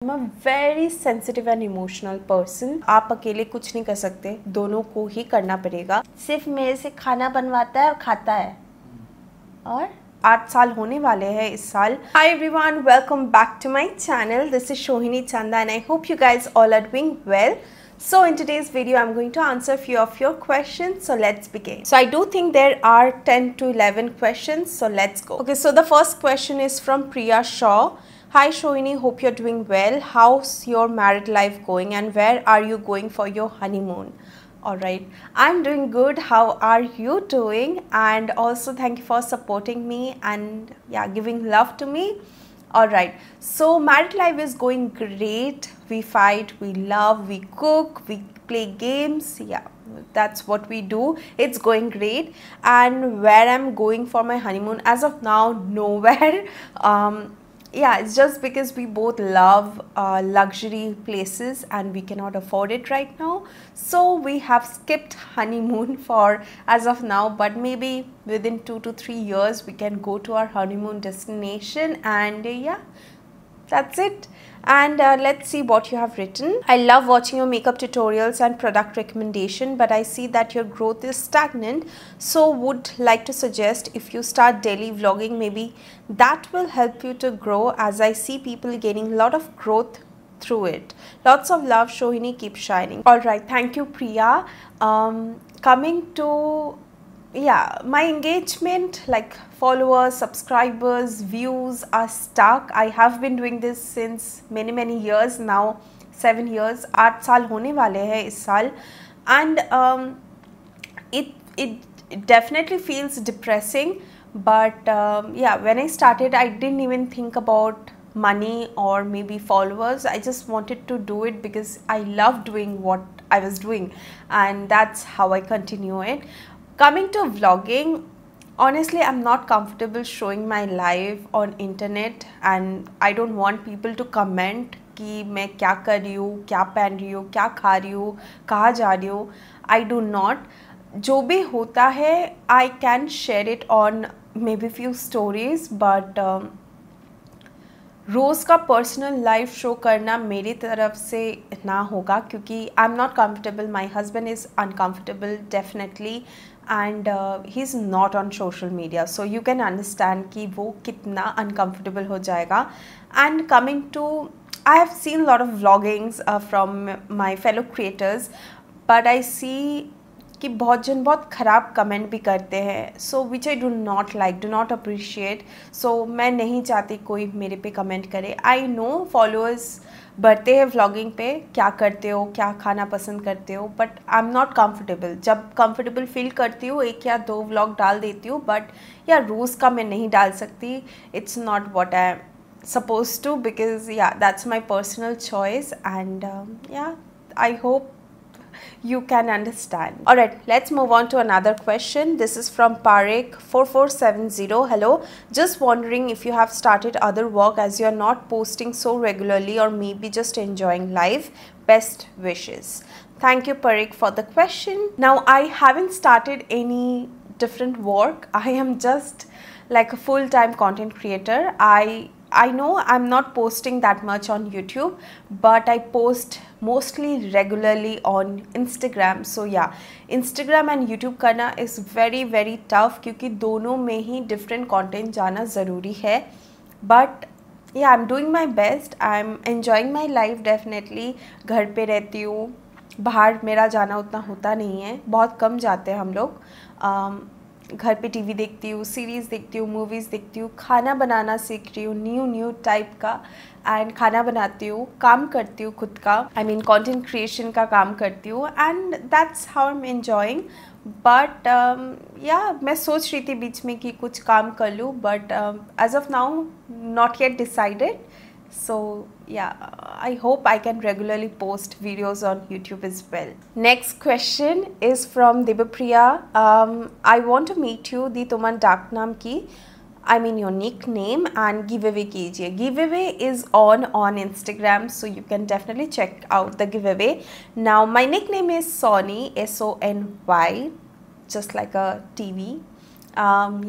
I'm a very sensitive and emotional person. आप अकेले कुछ नहीं कर सकते, दोनों को ही करना पड़ेगा। सिर्फ मेरे से खाना बनवाता है और खाता है, और 8 साल होने वाले हैं इस साल। Hi everyone, welcome back to my channel. This is Shohini Chanda and I hope you guys all are doing well. So in today's video, I'm going to answer a few of your questions. So let's begin. So I do think there are 10 to 11 questions. So let's go. Okay, so the first question is from Priya Shaw. Hi Shohini, hope you're doing well. How's your married life going and where are you going for your honeymoon? Alright, I'm doing good. How are you doing? And also thank you for supporting me and yeah, giving love to me. Alright, so married life is going great. We fight, we love, we cook, we play games. Yeah, that's what we do. It's going great. And where I'm going for my honeymoon, as of now, nowhere. Yeah, it's just because we both love luxury places and we cannot afford it right now. So we have skipped honeymoon for as of now, but maybe within 2 to 3 years we can go to our honeymoon destination. And yeah, that's it. And let's see what you have written. I love watching your makeup tutorials and product recommendation, but I see that your growth is stagnant. So would like to suggest if you start daily vlogging, maybe that will help you to grow, as I see people gaining a lot of growth through it. Lots of love, Shohini, keep shining. Alright, thank you, Priya. Coming to my engagement, like followers, subscribers, views are stuck. I have been doing this since many years now, 7 years, 8 साल होने वाले हैं इस साल, and it definitely feels depressing. But yeah, when I started, I didn't even think about money or maybe followers. I just wanted to do it because I love doing what I was doing, and that's how I continue it. Coming to vlogging, honestly, I'm not comfortable showing my life on internet, and I don't want people to comment कि मैं क्या कर रही हूँ, क्या पहन रही हूँ, क्या खा रही हूँ, कहाँ जा रही हूँ. I do not. जो भी होता है, I can share it on maybe few stories, but रोज़ का पर्सनल लाइफ शो करना मेरी तरफ से ना होगा, क्योंकि I am not comfortable. My husband is uncomfortable definitely, and he is not on social media, so you can understand कि वो कितना अनकम्फर्टेबल हो जाएगा. And coming to, I have seen lot of vloggings from my fellow creators, but I see कि बहुत जन बहुत ख़राब कमेंट भी करते हैं, so which I do not like, do not appreciate. So मैं नहीं चाहती कोई मेरे पे कमेंट करे. आई नो फॉलोअर्स बढ़ते हैं व्लॉगिंग पे, क्या करते हो, क्या खाना पसंद करते हो, but I am not comfortable. जब कंफर्टेबल फील करती हूँ 1 या 2 व्लॉग डाल देती हूँ, बट या रोज़ का मैं नहीं डाल सकती. It's not what I am supposed to, because yeah, that's my personal choice, and yeah, I hope you can understand. Alright, let's move on to another question. This is from Parik 4470. Hello, just wondering if you have started other work as you are not posting so regularly, or maybe just enjoying life. Best wishes. Thank you, Parik, for the question. Now, I haven't started any different work. I am just like a full-time content creator. I know I'm not posting that much on YouTube, but I post mostly regularly on Instagram. So yeah, Instagram and YouTube करना is very tough, क्योंकि दोनों में ही different content जाना ज़रूरी है. But yeah, I'm doing my best. I'm enjoying my life definitely. घर पे रहती हूँ, बाहर मेरा जाना उतना होता नहीं है, बहुत कम जाते हैं हम लोग. घर पे टीवी देखती हूँ, सीरीज़ देखती हूँ, मूवीज़ देखती हूँ, खाना बनाना सीख रही हूँ न्यू टाइप का, एंड खाना बनाती हूँ, काम करती हूँ खुद का, आई मीन कंटेंट क्रिएशन का काम करती हूँ, and that's how I am enjoying. But या मैं सोच रही थी बीच में कि कुछ काम कर लूँ, but as of now not yet decided. So yeah, I hope I can regularly post videos on YouTube as well. Next question is from Debapriya. I want to meet you. दी तुमन डाक नाम की, I mean your nickname, and giveaway कीजिए. Giveaway is on Instagram, so you can definitely check out the giveaway. Now my nickname is Sony, SONY, just like a TV.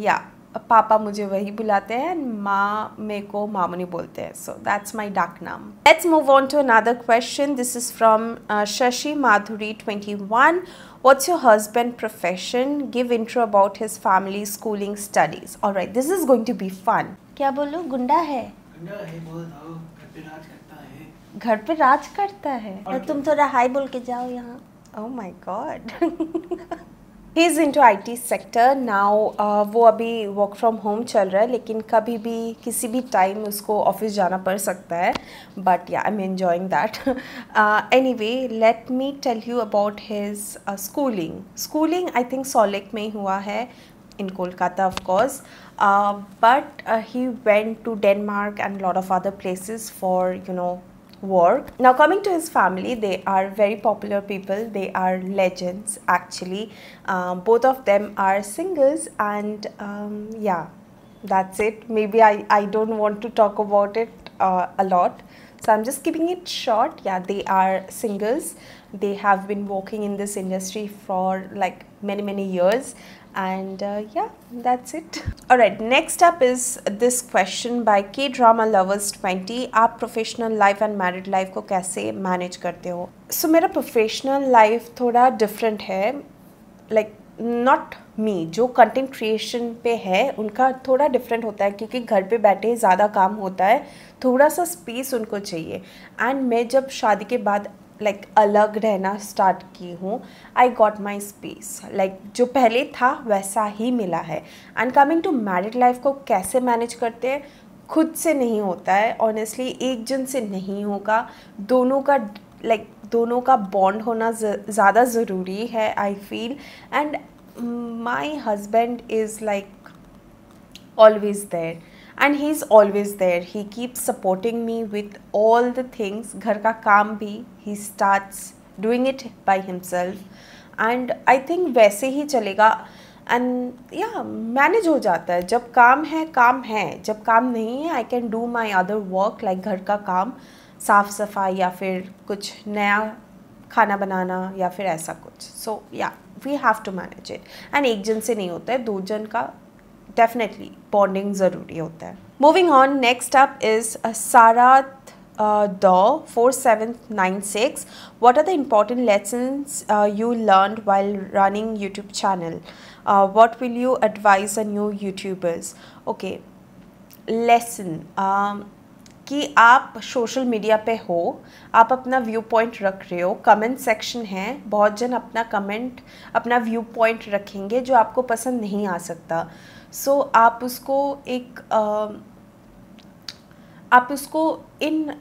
Yeah. पापा मुझे वही बुलाते हैं, माँ मेरे को मामूनी बोलते हैं. सो दैट्स माई डार्क नाम. Let's move on to another question. This is from Shashi Madhuri 21. What's your husband profession? Give intro about his family, schooling, studies. Alright, this is going to be fun. क्या बोलूँ? गुंडा है. गुंडा है बोल दो, घर पे राज करता है. घर पे राज करता है. तुम थोड़ा हाई बोल के जाओ यहाँ. Oh my God. He is into IT sector now. वो अभी वर्क फ्रॉम होम चल रहा है, लेकिन कभी भी किसी भी टाइम उसको ऑफिस जाना पड़ सकता है. But yeah I am enjoying that. Anyway, let me tell you about his schooling I think सॉलिक में ही हुआ है, in Kolkata of course, but he went to Denmark and a lot of other places for work. Now coming to his family, they are very popular people, they are legends actually. Both of them are singles and yeah, that's it. Maybe I don't want to talk about it a lot, so I'm just keeping it short. Yeah, they are singles. They have been working in this industry for like many years. And yeah, that's it. Alright, next up is this question by K-Drama Lovers 20. आप professional life and married life को कैसे manage करते हो? सो मेरा professional life थोड़ा different है. Like not me, जो content creation पे है उनका थोड़ा डिफरेंट होता है, क्योंकि घर पे बैठे ज़्यादा काम होता है, थोड़ा सा स्पेस उनको चाहिए. एंड मैं जब शादी के बाद लाइक अलग रहना स्टार्ट की हूँ, I got my space. Like जो पहले था वैसा ही मिला है. And coming to married life को कैसे मैनेज करते हैं, खुद से नहीं होता है ऑनेस्टली, एक जन से नहीं होगा. दोनों का बॉन्ड होना ज़्यादा ज़रूरी है I feel. And my husband is like always there. And he's always there. He keeps supporting me with all the things. घर का काम भी he starts doing it by himself. And I think वैसे ही चलेगा. And yeah, manage हो जाता है. जब काम है. जब काम नहीं है, I can do my other work like घर का काम, साफ सफाई या फिर कुछ नया खाना बनाना या फिर ऐसा कुछ. So yeah, we have to manage it. And एक जन से नहीं होता है, दो जन का डेफिनेटली बॉन्डिंग ज़रूरी होता है. Moving on, next up is Sarat Dr 4796. What are the important lessons you learned while running YouTube channel? What will you advise a new YouTubers? Okay, lesson कि आप सोशल मीडिया पे हो, आप अपना व्यू पॉइंट रख रहे हो, कमेंट सेक्शन है, बहुत जन अपना व्यू पॉइंट रखेंगे जो आपको पसंद नहीं आ सकता. सो आप उसको इन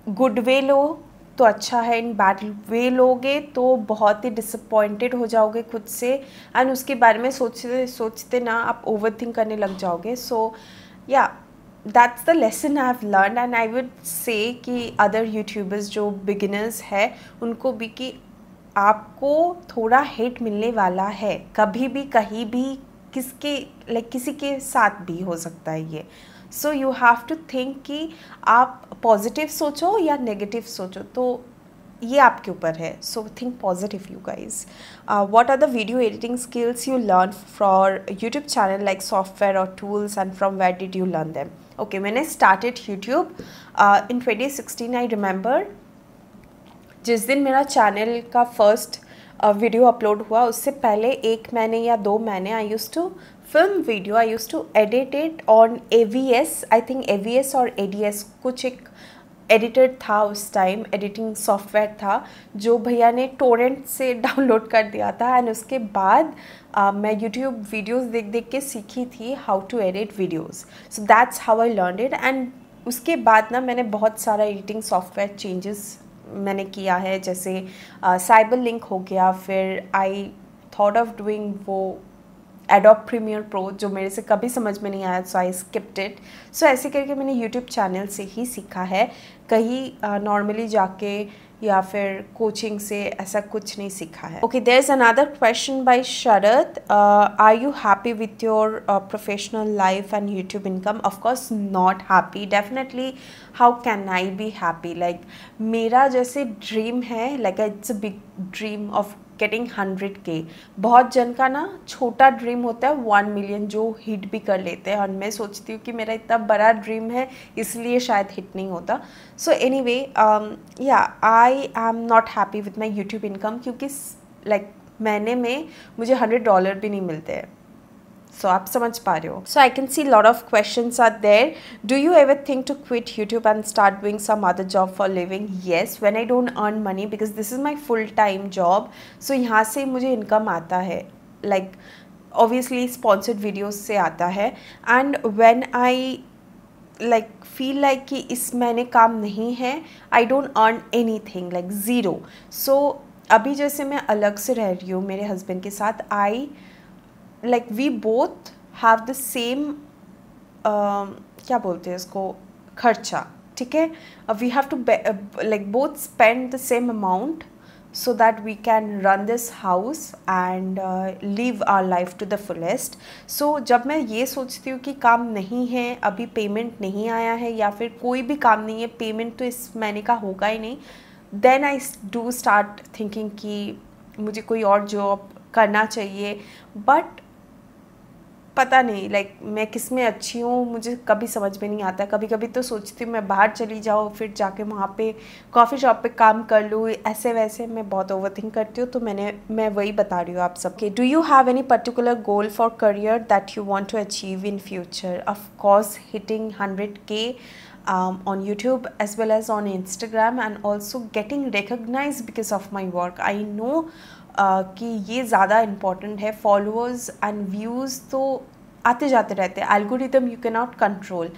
गुड वे लो तो अच्छा है, इन बैड वे लोगे तो बहुत ही डिसअपॉइंटेड हो जाओगे खुद से. एंड उसके बारे में सोचते ना आप ओवर थिंक करने लग जाओगे. सो या that's the lesson I have learn. And I would say कि अदर यूट्यूबर्स जो बिगिनर्स है उनको भी, कि आपको थोड़ा हेट मिलने वाला है, कभी भी कहीं भी, किसी के साथ भी हो सकता है ये. So you have to think कि आप पॉजिटिव सोचो या नेगेटिव सोचो, तो ये आपके ऊपर है. So think positive you guys. What are the video editing skills you learn for YouTube channel like software और tools, and from where did you learn them? Okay, मैंने started YouTube in 2016. I remember जिस दिन मेरा channel का first video upload हुआ, उससे पहले 1 महीने या 2 महीने I use to film video, I use to edit it on AVS. I think AVS और ADS कुछ एक एडिटर था उस टाइम, एडिटिंग सॉफ्टवेयर था जो भैया ने टोरेंट से डाउनलोड कर दिया था. एंड उसके बाद मैं यूट्यूब वीडियोस देख के सीखी थी how to edit videos. So that's how I learn it. And उसके बाद ना मैंने बहुत सारा एडिटिंग सॉफ्टवेयर चेंजेस मैंने किया है, जैसे साइबर लिंक हो गया, फिर आई थॉट ऑफ डूइंग वो एडोब प्रीमियर प्रो जो मेरे से कभी समझ में नहीं आया, सो आई स्किप्ड इट. सो ऐसे करके मैंने यूट्यूब चैनल से ही सीखा है, कहीं नॉर्मली जाके या फिर कोचिंग से ऐसा कुछ नहीं सीखा है. Okay, there is another question by Sharad. Are you happy with your professional life and YouTube income? Of course not happy. Definitely how can I be happy? Like मेरा जैसे ड्रीम है, like it's a big dream of getting 100K. बहुत जन का ना छोटा dream होता है 1 मिलियन जो हिट भी कर लेते हैं, और मैं सोचती हूँ कि मेरा इतना बड़ा ड्रीम है इसलिए शायद हिट नहीं होता. सो एनीवे या I am not happy with my YouTube income, क्योंकि लाइक महीने में मुझे $100 भी नहीं मिलते हैं. So आप समझ पा रहे हो. So I can see lot of questions are there. Do you ever think to quit YouTube and start doing some other job for living? Yes, when I don't earn money, because this is my full time job. So यहाँ से मुझे income आता है, like obviously sponsored videos से आता है. And when I like feel like कि इस महीने काम नहीं है, I don't earn anything, like zero. So अभी जैसे मैं अलग से रह रही हूँ मेरे हस्बैंड के साथ, like we both have the same क्या बोलते हैं इसको, खर्चा, ठीक है. we have to like both spend the same amount so that we can run this house and live our life to the fullest. So जब मैं ये सोचती हूँ कि काम नहीं है, अभी पेमेंट नहीं आया है, या फिर कोई भी काम नहीं है, पेमेंट तो इस महीने का होगा ही नहीं, then I do start thinking कि मुझे कोई और जॉब करना चाहिए. बट पता नहीं लाइक मैं किस में अच्छी हूँ मुझे कभी समझ में नहीं आता. कभी कभी तो सोचती हूँ मैं बाहर चली जाऊँ, फिर जाके वहाँ पे कॉफ़ी शॉप पे काम कर लूँ, ऐसे वैसे मैं बहुत ओवरथिंक करती हूँ. तो मैं वही बता रही हूँ आप सबके. Do you have any particular goal for career that you want to achieve in future? Of course hitting 100K on YouTube as well as on Instagram, and also getting recognized because of my work. I know कि ये ज़्यादा important है. Followers and views तो आते जाते रहते हैं, algorithm you can not control,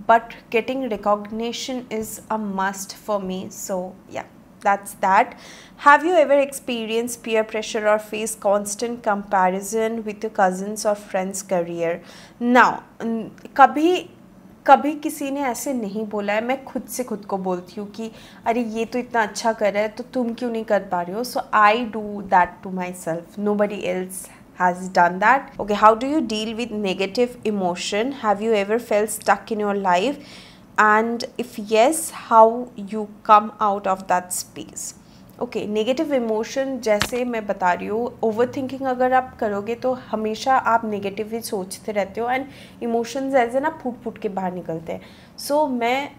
but getting recognition is a must for me. So yeah that's that. Have you ever experienced peer pressure or face constant comparison with your cousins or friends' career? Now, कभी किसी ने ऐसे नहीं बोला है, मैं खुद से खुद को बोलती हूँ कि अरे ये तो इतना अच्छा कर रहा है तो तुम क्यों नहीं कर पा रहे हो. So I do that to myself, nobody else has done that. Okay, how do you deal with negative emotion? Have you ever felt stuck in your life? And if yes, how you come out of that space? Okay, negative emotion जैसे मैं बता रही हूँ, over thinking अगर आप करोगे तो हमेशा आप नेगेटिव ही सोचते रहते हो, एंड इमोशंस ऐसे ना फूट फूट के बाहर निकलते हैं. सो मैं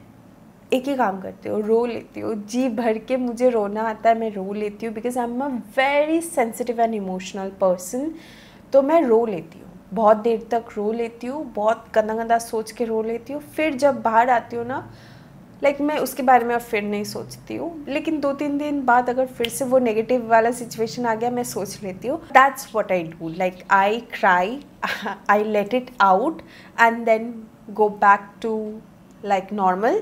एक ही काम करती हूँ, रो लेती हूँ. जी भर के मुझे रोना आता है, मैं रो लेती हूँ, because I am a very sensitive and emotional person. तो मैं रो लेती हूँ, बहुत देर तक रो लेती हूँ, बहुत गंदा गंदा सोच के रो लेती हूँ. फिर जब बाहर आती हूँ ना, लाइक मैं उसके बारे में अब फिर नहीं सोचती हूँ, लेकिन 2-3 दिन बाद अगर फिर से वो नेगेटिव वाला सिचुएशन आ गया, मैं सोच लेती हूँ. That's what I do. Like I cry, I let it out, and then go back to like normal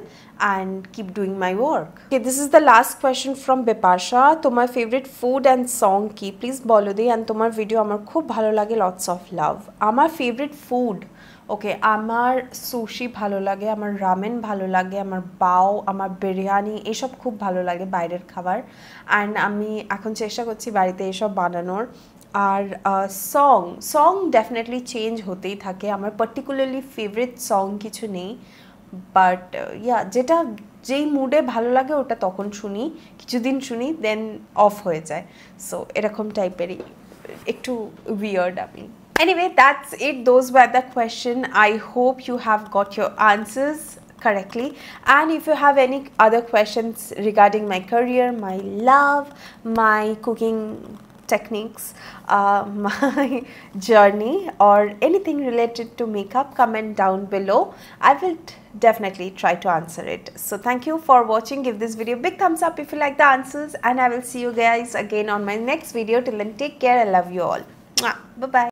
and keep doing my work. Okay, this is the last question from Bipasha. তোমার favorite food and song কি? Please বলো দে, and তোমার video আমার খুব ভালো লাগে, lots of love. আমার favorite food, ওকে, আমার সুশি ভালো লাগে, আমার রামেন ভালো লাগে, আমার বাও, আমার বিরিয়ানি এসব খুব ভালো লাগে বাইরের খাবার. অ্যান্ড আমি এখন চেষ্টা করছি বাড়িতে এসব বানানোর. আর সং ডেফিনেটলি চেঞ্জ হতেই থাকে. আমার পার্টিকুলারলি ফেভারিট সং কিছু নেই, বাট ইয়া যেটা যেই মুডে ভালো লাগে ওটা তখন শুনি, কিছুদিন শুনি, দেন অফ হয়ে যায়. সো এরকম টাইপেরই একটু উইয়ার্ড আমি. Anyway, that's it. Those were the question. I hope you have got your answers correctly. And if you have any other questions regarding my career, my love, my cooking techniques, my journey, or anything related to makeup, comment down below. I will definitely try to answer it. So thank you for watching. Give this video a big thumbs up if you like the answers, and I will see you guys again on my next video. Till then, take care. I love you all. Bye bye.